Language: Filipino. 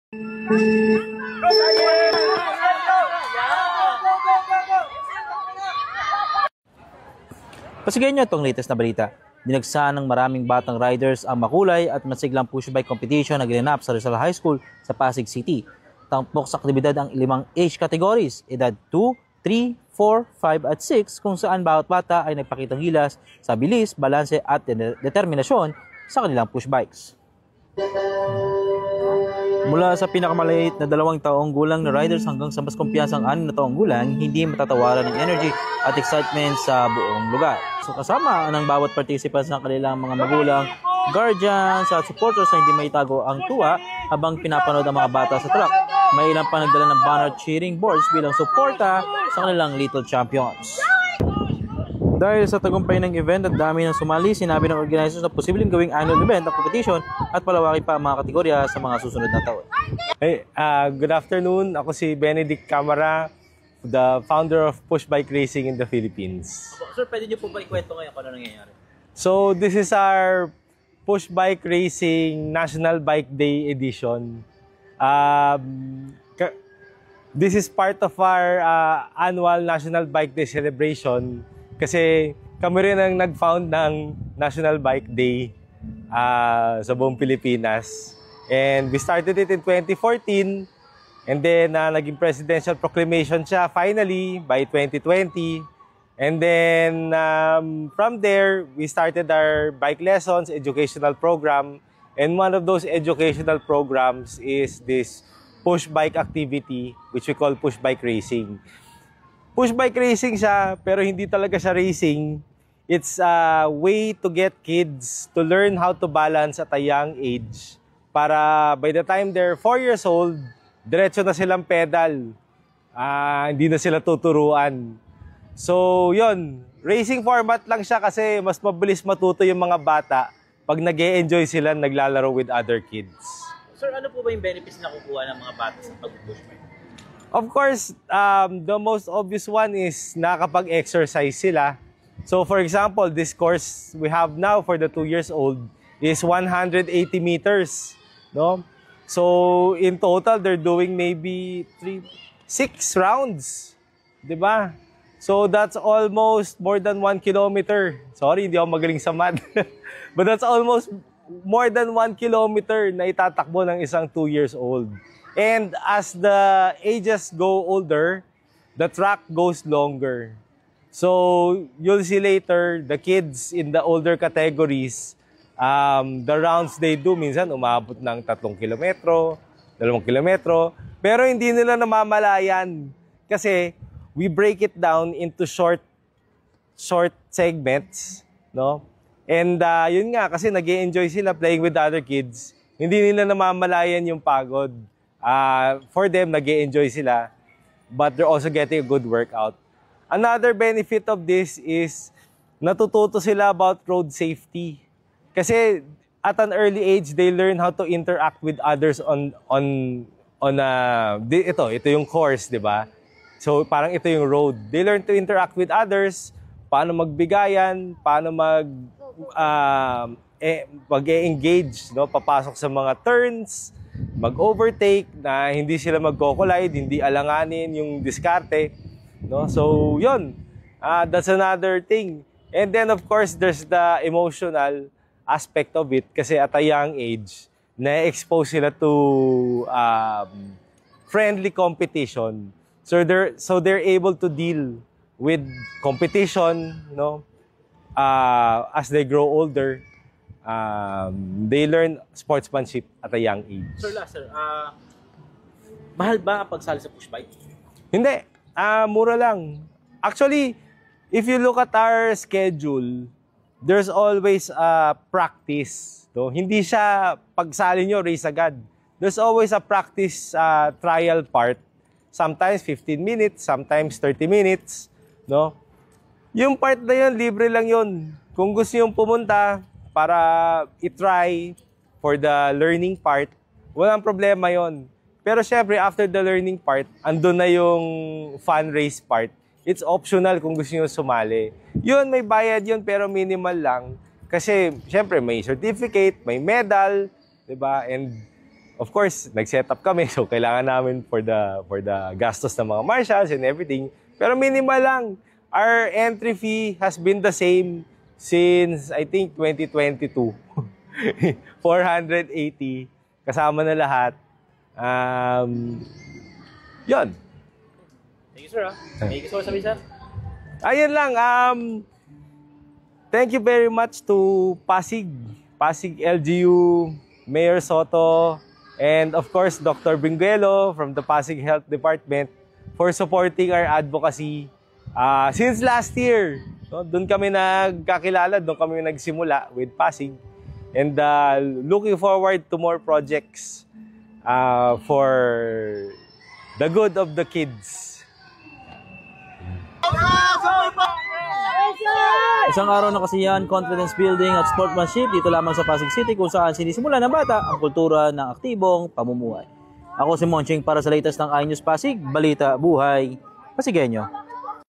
Pasigyan nyo itong latest na balita. Dinagsa ng maraming batang riders ang makulay at masiglang push bike competition na ginanap sa Rizal High School sa Pasig City. Tampok sa aktibidad ang 5 age categories, edad 2, 3, 4, 5 at 6 kung saan bawat bata ay nagpakitang gilas sa bilis, balanse at determinasyon sa kanilang push bikes. Mula sa pinakamaliit na 2 taong gulang na riders hanggang sa mas kumpiyansang 6 na taong gulang, hindi matatawaran ng energy at excitement sa buong lugar. So kasama ng bawat participants ng kanilang mga magulang, guardians at supporters na hindi maitago ang tuwa habang pinapanood ang mga bata sa track. May ilang pa nagdala ng banner cheering boards bilang suporta sa kanilang little champions. Dahil sa tagumpay ng event at dami ng sumali, sinabi ng organizers na posibleng gawing annual event ang competition at palawakin pa ang mga kategorya sa mga susunod na taon. Hey, good afternoon. Ako si Benedict Camara, the founder of Push Bike Racing in the Philippines. Sir, pwede niyo po ba ikwento ngayon kung ano nangyayari? So, this is our Push Bike Racing National Bike Day edition. This is part of our annual National Bike Day celebration. Kasi kami rin ang nag-found ng National Bike Day sa buong Pilipinas. And we started it in 2014. And then naging presidential proclamation siya finally by 2020. And then from there, we started our bike lessons, educational program. And one of those educational programs is this push bike activity, which we call push bike racing. Push bike racing siya, pero hindi talaga siya racing. It's a way to get kids to learn how to balance at a young age. Para by the time they're 4 years old, diretso na silang pedal. Hindi na sila tuturuan. So, yun. Racing format lang siya kasi mas mabilis matuto yung mga bata pag nag-e-enjoy sila naglalaro with other kids. Sir, ano po ba yung benefits na kukuha ng mga bata sa pag-push bike? Of course, the most obvious one is nakakapag-exercise sila. So for example, this course we have now for the 2 years old is 180 meters. No? So in total, they're doing maybe 6 rounds. Diba? So that's almost more than 1 kilometer. Sorry, hindi ako magaling sa math. But that's almost more than 1 kilometer na itatakbo ng isang 2 years old. And as the ages go older, the track goes longer. So you'll see later, the kids in the older categories, the rounds they do, minsan umabot ng 3 kilometro, 2 kilometro. Pero hindi nila namamalayan kasi we break it down into short segments, no? And yun nga, kasi nag-e-enjoy sila playing with other kids. Hindi nila namamalayan yung pagod. For them, nag-e-enjoy sila, but they're also getting a good workout. Another benefit of this is natututo sila about road safety. Kasi at an early age, they learn how to interact with others ito yung course, di ba? So parang ito yung road. They learn to interact with others, paano magbigayan, paano mag-engage, no? Papasok sa mga turns, mag-overtake na hindi sila magko-collide, hindi alanganin yung diskarte, no? So, yun. That's another thing. And then, of course, there's the emotional aspect of it kasi at a young age, na-expose sila to friendly competition. So, they're able to deal with competition, no? As they grow older. They learn sportsmanship at a young age. Sir, mahal ba ang pagsali sa push bike? Hindi. Mura lang. Actually, if you look at our schedule, there's always a practice. No? Hindi siya pagsali nyo, race agad. There's always a practice trial part. Sometimes 15 minutes, sometimes 30 minutes. No? Yung part na yun, libre lang yun. Kung gusto nyo pumunta, para i-try for the learning part, walang problema yon. Pero syempre, after the learning part, andun na yung fun race part. It's optional kung gusto nyo sumali. Yun, may bayad yun, pero minimal lang. Kasi, syempre, may certificate, may medal, diba? And of course, nag-set up kami. So, kailangan namin for the gastos ng mga marshals and everything. Pero minimal lang. Our entry fee has been the same since, I think, 2022. 480. Kasama na lahat. Yun. Thank you, sir. May gusto ko sabihin, sir? Ayun lang. Thank you very much to Pasig LGU, Mayor Soto, and of course, Dr. Benguelo from the Pasig Health Department for supporting our advocacy since last year. No, doon kami nagkakilala, doon kami nagsimula with Pasig. And looking forward to more projects for the good of the kids. Isang araw na kasiyahan, confidence building at sportsmanship dito lamang sa Pasig City kung saan sinisimula ng bata ang kultura ng aktibong pamumuhay. Ako si Monching para sa latest ng iNews Pasig, Balita, Buhay, Pasigenyo.